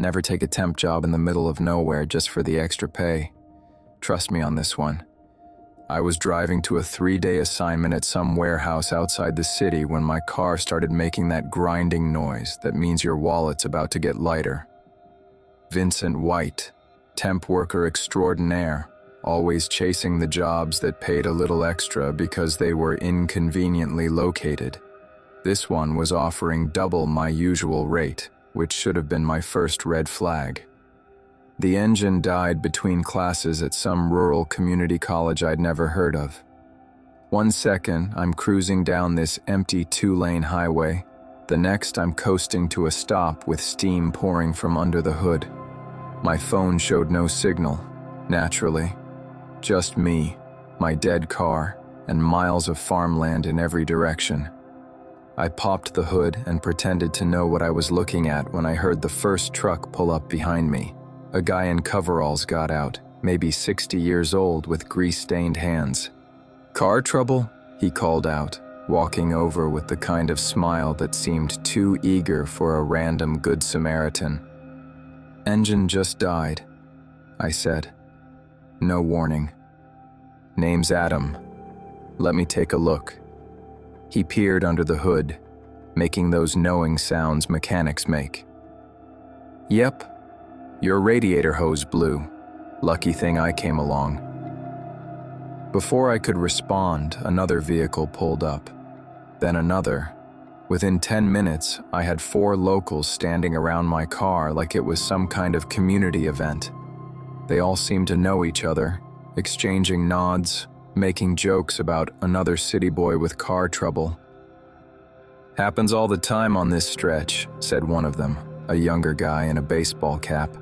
Never take a temp job in the middle of nowhere just for the extra pay. Trust me on this one. I was driving to a 3-day assignment at some warehouse outside the city when my car started making that grinding noise that means your wallet's about to get lighter. Vincent White, temp worker extraordinaire, always chasing the jobs that paid a little extra because they were inconveniently located. This one was offering double my usual rate, which should have been my first red flag. The engine died between classes at some rural community college I'd never heard of. 1 second, I'm cruising down this empty 2-lane highway. The next, I'm coasting to a stop with steam pouring from under the hood. My phone showed no signal, naturally. Just me, my dead car, and miles of farmland in every direction. I popped the hood and pretended to know what I was looking at when I heard the first truck pull up behind me. A guy in coveralls got out, maybe 60 years old with grease-stained hands. "Car trouble?" he called out, walking over with the kind of smile that seemed too eager for a random Good Samaritan. "Engine just died," I said. No warning. "Name's Adam. Let me take a look." He peered under the hood, making those knowing sounds mechanics make. "Yep. Your radiator hose blew. Lucky thing I came along." Before I could respond, another vehicle pulled up. Then another. Within 10 minutes, I had 4 locals standing around my car like it was some kind of community event. They all seemed to know each other, exchanging nods, making jokes about another city boy with car trouble. "Happens all the time on this stretch," said one of them, a younger guy in a baseball cap.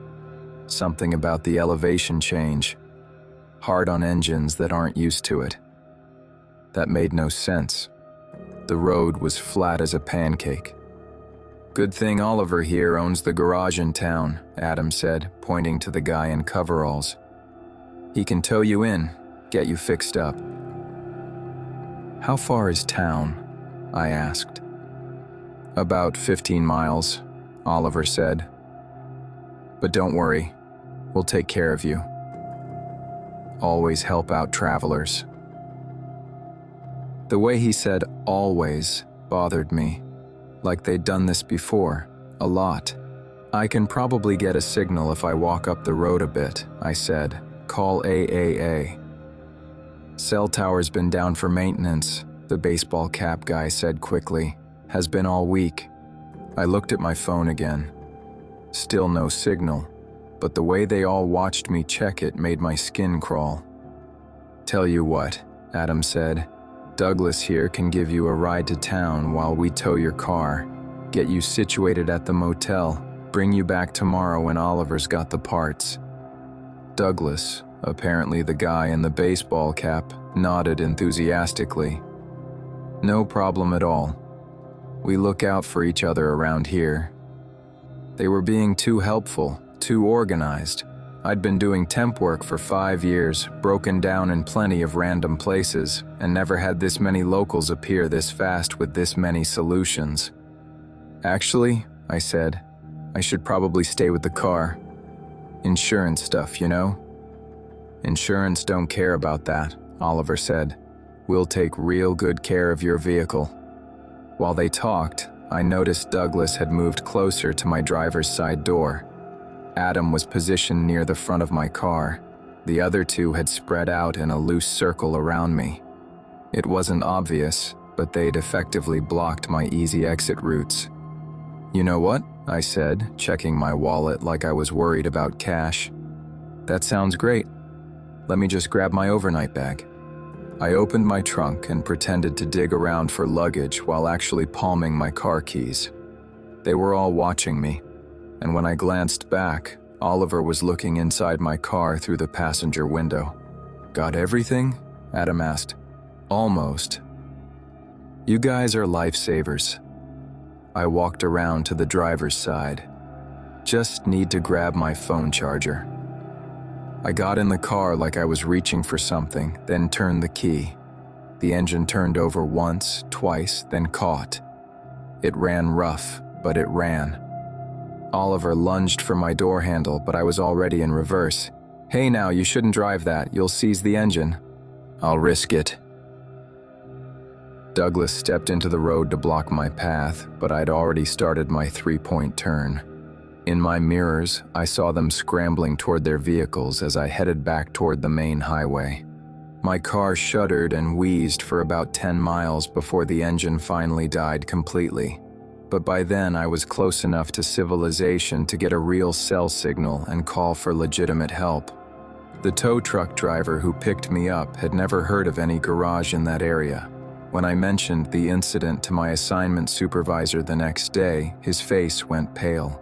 Something about the elevation change. Hard on engines that aren't used to it. That made no sense. The road was flat as a pancake. "Good thing Oliver here owns the garage in town," Adam said, pointing to the guy in coveralls. "He can tow you in, get you fixed up." "How far is town?" I asked. "About 15 miles, Oliver said. "But don't worry, we'll take care of you. Always help out travelers." The way he said "always" bothered me, like they'd done this before, a lot. "I can probably get a signal if I walk up the road a bit," I said. "Call AAA." "Cell tower's been down for maintenance," the baseball cap guy said quickly. "Has been all week." I looked at my phone again. Still no signal, but the way they all watched me check it made my skin crawl. "Tell you what," Adam said. "Douglas here can give you a ride to town while we tow your car, get you situated at the motel, bring you back tomorrow when Oliver's got the parts." Douglas, apparently the guy in the baseball cap, nodded enthusiastically. "No problem at all. We look out for each other around here." They were being too helpful, too organized. I'd been doing temp work for 5 years, broken down in plenty of random places, and never had this many locals appear this fast with this many solutions. "Actually," I said, "I should probably stay with the car. Insurance stuff, you know?" "Insurance don't care about that," Oliver said. "We'll take real good care of your vehicle." While they talked, I noticed Douglas had moved closer to my driver's side door. Adam was positioned near the front of my car. The other two had spread out in a loose circle around me. It wasn't obvious, but they'd effectively blocked my easy exit routes. "You know what?" I said, checking my wallet like I was worried about cash. "That sounds great. Let me just grab my overnight bag." I opened my trunk and pretended to dig around for luggage while actually palming my car keys. They were all watching me, and when I glanced back, Oliver was looking inside my car through the passenger window. "Got everything?" Adam asked. "Almost." "You guys are lifesavers." I walked around to the driver's side. "Just need to grab my phone charger." I got in the car like I was reaching for something, then turned the key. The engine turned over once, twice, then caught. It ran rough, but it ran. Oliver lunged for my door handle, but I was already in reverse. "Hey now, you shouldn't drive that. You'll seize the engine." "I'll risk it." Douglas stepped into the road to block my path, but I'd already started my three-point turn. In my mirrors, I saw them scrambling toward their vehicles as I headed back toward the main highway. My car shuddered and wheezed for about 10 miles before the engine finally died completely. But by then I was close enough to civilization to get a real cell signal and call for legitimate help. The tow truck driver who picked me up had never heard of any garage in that area. When I mentioned the incident to my assignment supervisor the next day, his face went pale.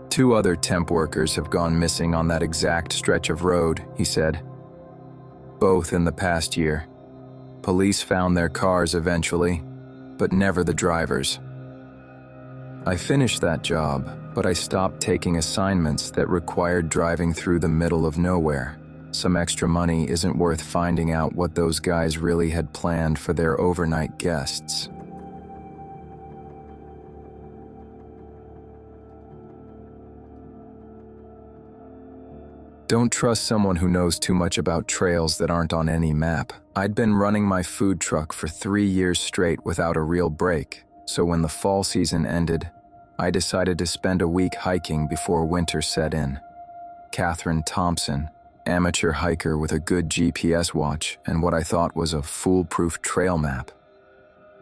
"2 other temp workers have gone missing on that exact stretch of road," he said. "Both in the past year. Police found their cars eventually, but never the drivers." I finished that job, but I stopped taking assignments that required driving through the middle of nowhere. Some extra money isn't worth finding out what those guys really had planned for their overnight guests. Don't trust someone who knows too much about trails that aren't on any map. I'd been running my food truck for 3 years straight without a real break, so when the fall season ended, I decided to spend a week hiking before winter set in. Catherine Thompson, amateur hiker with a good GPS watch and what I thought was a foolproof trail map.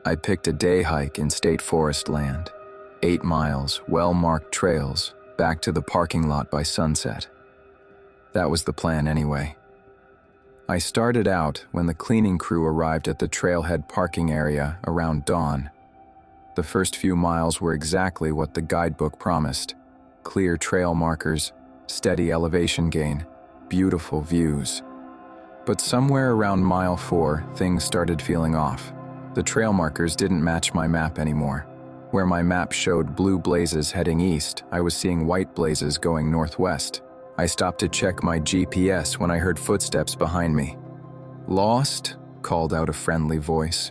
I picked a day hike in state forest land, 8 miles, well-marked trails, back to the parking lot by sunset. That was the plan anyway. I started out when the cleaning crew arrived at the trailhead parking area around dawn. The first few miles were exactly what the guidebook promised: clear trail markers, steady elevation gain, beautiful views. But somewhere around mile 4, things started feeling off. The trail markers didn't match my map anymore. Where my map showed blue blazes heading east, I was seeing white blazes going northwest. I stopped to check my GPS when I heard footsteps behind me. "Lost?" called out a friendly voice.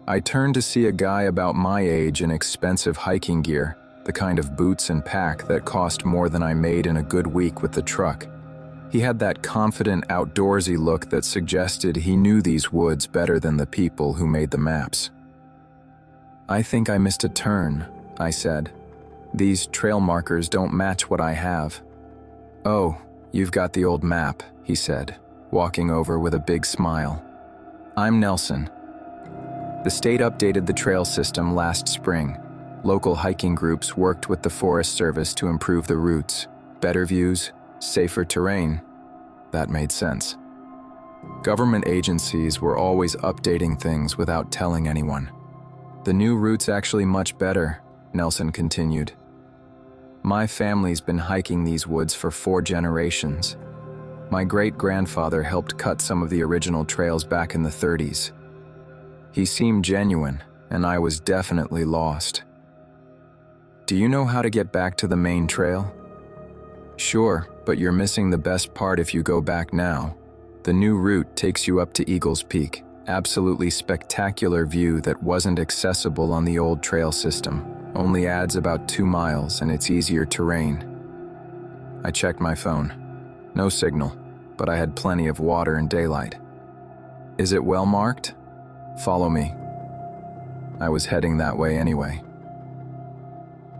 I turned to see a guy about my age in expensive hiking gear, the kind of boots and pack that cost more than I made in a good week with the truck. He had that confident, outdoorsy look that suggested he knew these woods better than the people who made the maps. "I think I missed a turn," I said. "These trail markers don't match what I have." "Oh, you've got the old map," he said, walking over with a big smile. "I'm Nelson. The state updated the trail system last spring. Local hiking groups worked with the Forest Service to improve the routes. Better views, safer terrain." That made sense. Government agencies were always updating things without telling anyone. "The new route's actually much better," Nelson continued. "My family's been hiking these woods for 4 generations. My great-grandfather helped cut some of the original trails back in the 30s. He seemed genuine, and I was definitely lost." "Do you know how to get back to the main trail?" "Sure, but you're missing the best part if you go back now. The new route takes you up to Eagles Peak, absolutely spectacular view that wasn't accessible on the old trail system. Only adds about 2 miles and it's easier terrain." I checked my phone. No signal, but I had plenty of water and daylight. "Is it well marked? Follow me." I was heading that way anyway.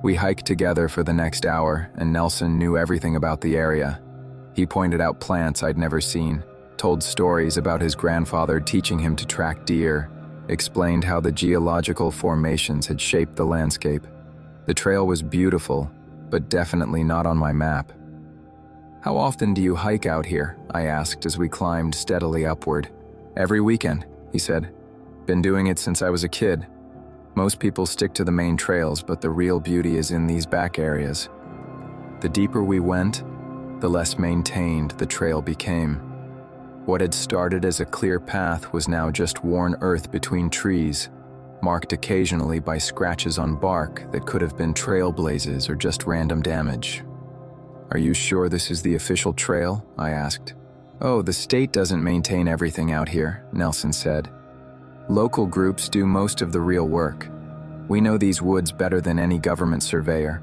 We hiked together for the next hour, and Nelson knew everything about the area. He pointed out plants I'd never seen, told stories about his grandfather teaching him to track deer, explained how the geological formations had shaped the landscape. The trail was beautiful, but definitely not on my map. "How often do you hike out here?" I asked as we climbed steadily upward. "Every weekend," he said. "Been doing it since I was a kid. Most people stick to the main trails, but the real beauty is in these back areas." The deeper we went, the less maintained the trail became. What had started as a clear path was now just worn earth between trees, marked occasionally by scratches on bark that could have been trailblazes or just random damage. "Are you sure this is the official trail?" I asked. "Oh, the state doesn't maintain everything out here," Nelson said. "Local groups do most of the real work. We know these woods better than any government surveyor.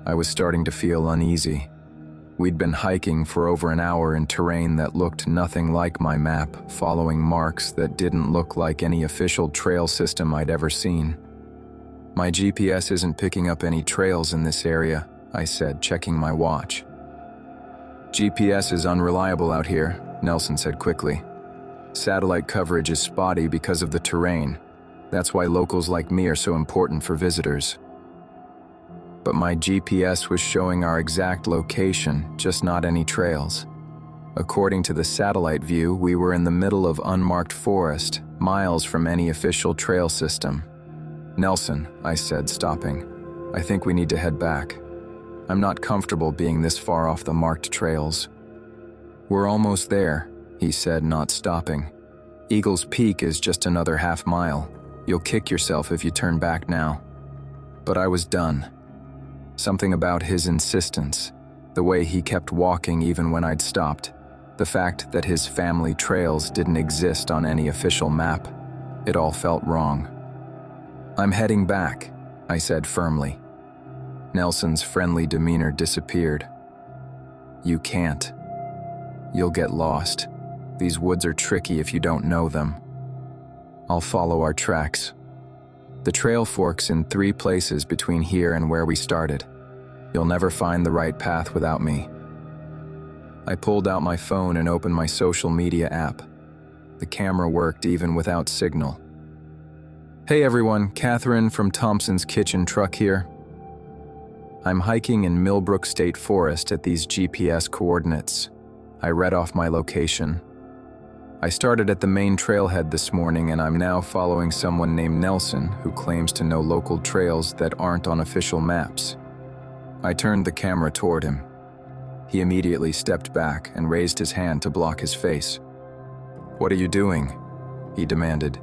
I was starting to feel uneasy. We'd been hiking for over an hour in terrain that looked nothing like my map, following marks that didn't look like any official trail system I'd ever seen. My GPS isn't picking up any trails in this area, I said, checking my watch. GPS is unreliable out here, Nelson said quickly. Satellite coverage is spotty because of the terrain. That's why locals like me are so important for visitors. But my GPS was showing our exact location, just not any trails. According to the satellite view, we were in the middle of unmarked forest, miles from any official trail system. Nelson, I said, stopping, I think we need to head back. I'm not comfortable being this far off the marked trails. We're almost there, he said, not stopping. Eagles Peak is just another half mile. You'll kick yourself if you turn back now. But I was done. Something about his insistence, the way he kept walking even when I'd stopped, the fact that his family trails didn't exist on any official map, it all felt wrong. I'm heading back, I said firmly. Nelson's friendly demeanor disappeared. You can't. You'll get lost. These woods are tricky if you don't know them. I'll follow our tracks. The trail forks in 3 places between here and where we started. You'll never find the right path without me. I pulled out my phone and opened my social media app. The camera worked even without signal. Hey everyone, Catherine from Thompson's Kitchen Truck here. I'm hiking in Millbrook State Forest at these GPS coordinates. I read off my location. I started at the main trailhead this morning and I'm now following someone named Nelson who claims to know local trails that aren't on official maps. I turned the camera toward him. He immediately stepped back and raised his hand to block his face. What are you doing? He demanded.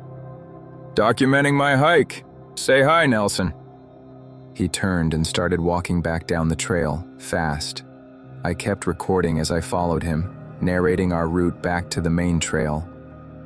Documenting my hike. Say hi, Nelson. He turned and started walking back down the trail, fast. I kept recording as I followed him, narrating our route back to the main trail.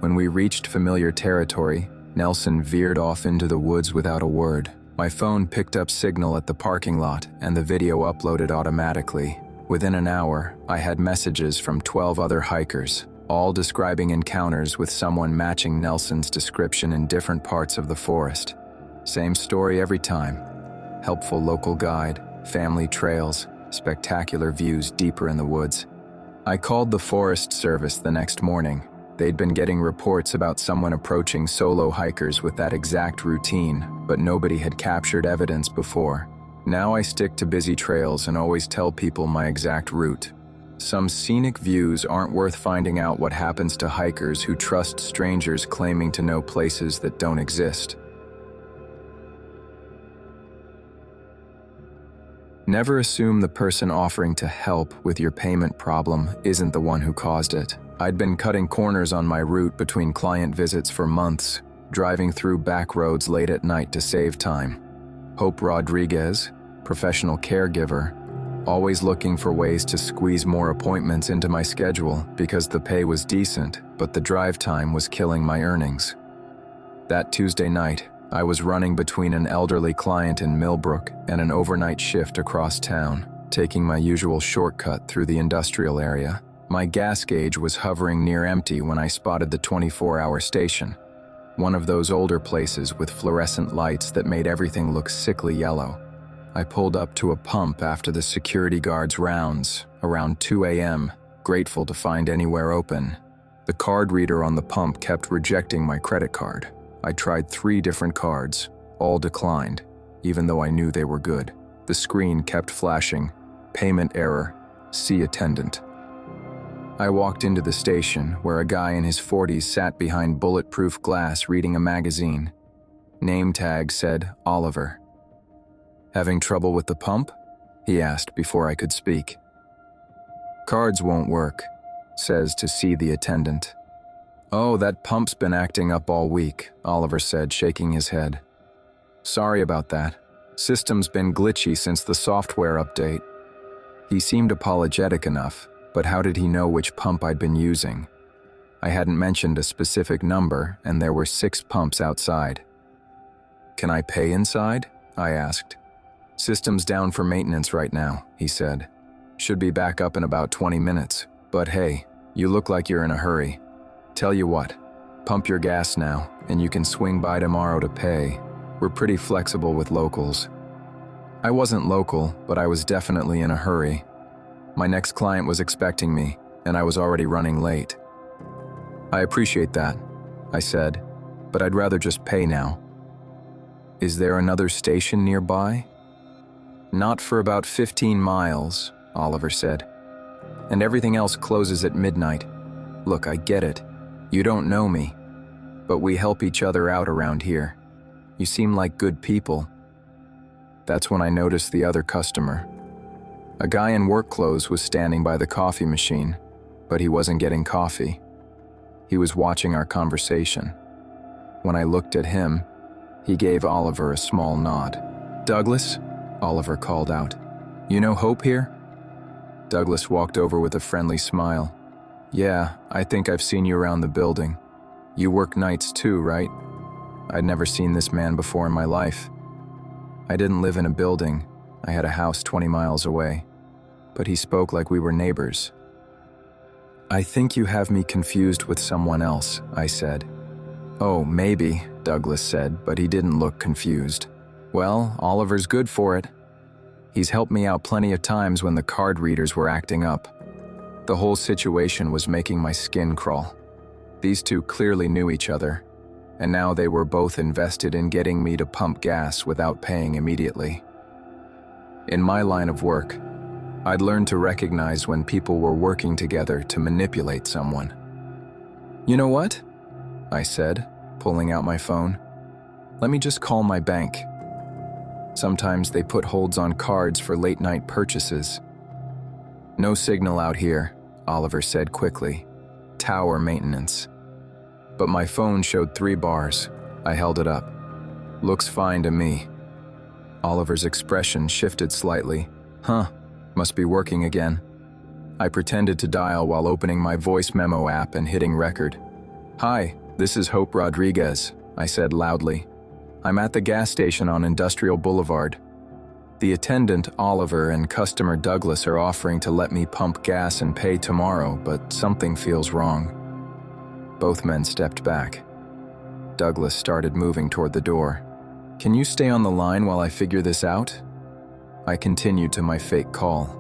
When we reached familiar territory, Nelson veered off into the woods without a word. My phone picked up signal at the parking lot, and the video uploaded automatically. Within an hour, I had messages from 12 other hikers, all describing encounters with someone matching Nelson's description in different parts of the forest. Same story every time. Helpful local guide, family trails, spectacular views deeper in the woods. I called the Forest Service the next morning. They'd been getting reports about someone approaching solo hikers with that exact routine, but nobody had captured evidence before. Now I stick to busy trails and always tell people my exact route. Some scenic views aren't worth finding out what happens to hikers who trust strangers claiming to know places that don't exist. Never assume the person offering to help with your payment problem isn't the one who caused it. I'd been cutting corners on my route between client visits for months, driving through back roads late at night to save time. Hope Rodriguez, professional caregiver, always looking for ways to squeeze more appointments into my schedule because the pay was decent, but the drive time was killing my earnings. That Tuesday night, I was running between an elderly client in Millbrook and an overnight shift across town, taking my usual shortcut through the industrial area. My gas gauge was hovering near empty when I spotted the 24-hour station, one of those older places with fluorescent lights that made everything look sickly yellow. I pulled up to a pump after the security guard's rounds, around 2 a.m., grateful to find anywhere open. The card reader on the pump kept rejecting my credit card. I tried 3 different cards, all declined, even though I knew they were good. The screen kept flashing, payment error, see attendant. I walked into the station where a guy in his 40s sat behind bulletproof glass reading a magazine. Name tag said Oliver. Having trouble with the pump? He asked before I could speak. Cards won't work, says to see the attendant. Oh, that pump's been acting up all week, Oliver said, shaking his head. Sorry about that. System's been glitchy since the software update. He seemed apologetic enough, but how did he know which pump I'd been using? I hadn't mentioned a specific number, and there were 6 pumps outside. Can I pay inside? I asked. System's down for maintenance right now, he said. Should be back up in about 20 minutes. But hey, you look like you're in a hurry. Tell you what, pump your gas now, and you can swing by tomorrow to pay. We're pretty flexible with locals. I wasn't local, but I was definitely in a hurry. My next client was expecting me, and I was already running late. I appreciate that, I said, but I'd rather just pay now. Is there another station nearby? Not for about 15 miles, Oliver said. And everything else closes at midnight. Look, I get it. You don't know me, but we help each other out around here. You seem like good people. That's when I noticed the other customer. A guy in work clothes was standing by the coffee machine, but he wasn't getting coffee. He was watching our conversation. When I looked at him, he gave Oliver a small nod. "Douglas?" Oliver called out. "You know Hope here?" Douglas walked over with a friendly smile. "Yeah, I think I've seen you around the building. You work nights too, right?" I'd never seen this man before in my life. I didn't live in a building. I had a house 20 miles away. But he spoke like we were neighbors. "I think you have me confused with someone else," I said. "Oh, maybe," Douglas said, but he didn't look confused. "Well, Oliver's good for it. He's helped me out plenty of times when the card readers were acting up." The whole situation was making my skin crawl. These two clearly knew each other, and now they were both invested in getting me to pump gas without paying immediately. In my line of work, I'd learned to recognize when people were working together to manipulate someone. "You know what?" I said, pulling out my phone. "Let me just call my bank. Sometimes they put holds on cards for late-night purchases." "No signal out here," Oliver said quickly. "Tower maintenance." But my phone showed 3 bars. I held it up. "Looks fine to me." Oliver's expression shifted slightly. "Huh, must be working again." I pretended to dial while opening my voice memo app and hitting record. "Hi, this is Hope Rodriguez," I said loudly. "I'm at the gas station on Industrial Boulevard. The attendant, Oliver, and customer Douglas are offering to let me pump gas and pay tomorrow, but something feels wrong." Both men stepped back. Douglas started moving toward the door. "Can you stay on the line while I figure this out?" I continued to my fake call.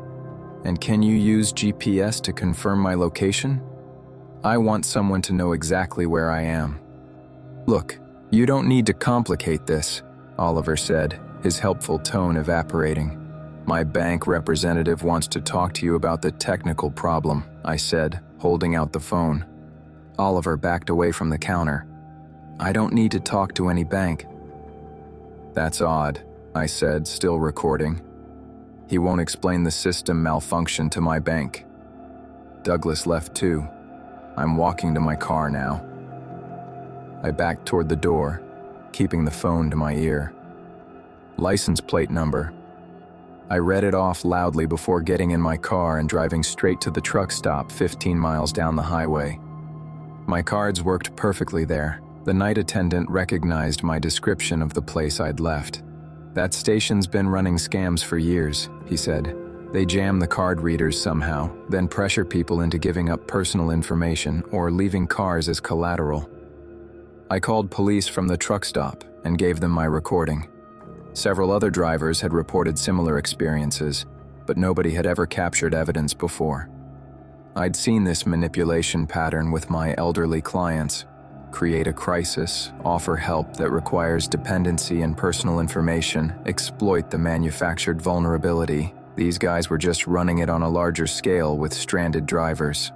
"And can you use GPS to confirm my location? I want someone to know exactly where I am." "Look, you don't need to complicate this," Oliver said, his helpful tone evaporating. "My bank representative wants to talk to you about the technical problem," I said, holding out the phone. Oliver backed away from the counter. "I don't need to talk to any bank." "That's odd," I said, still recording. "He won't explain the system malfunction to my bank." Douglas left too. I'm walking to my car now. I backed toward the door, keeping the phone to my ear. License plate number. I read it off loudly before getting in my car and driving straight to the truck stop 15 miles down the highway. My cards worked perfectly there. The night attendant recognized my description of the place I'd left. "That station's been running scams for years," he said. "They jam the card readers somehow, then pressure people into giving up personal information or leaving cars as collateral." I called police from the truck stop and gave them my recording. Several other drivers had reported similar experiences, but nobody had ever captured evidence before. I'd seen this manipulation pattern with my elderly clients. Create a crisis, offer help that requires dependency and personal information, exploit the manufactured vulnerability. These guys were just running it on a larger scale with stranded drivers.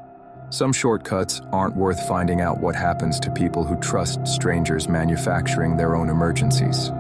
Some shortcuts aren't worth finding out what happens to people who trust strangers manufacturing their own emergencies.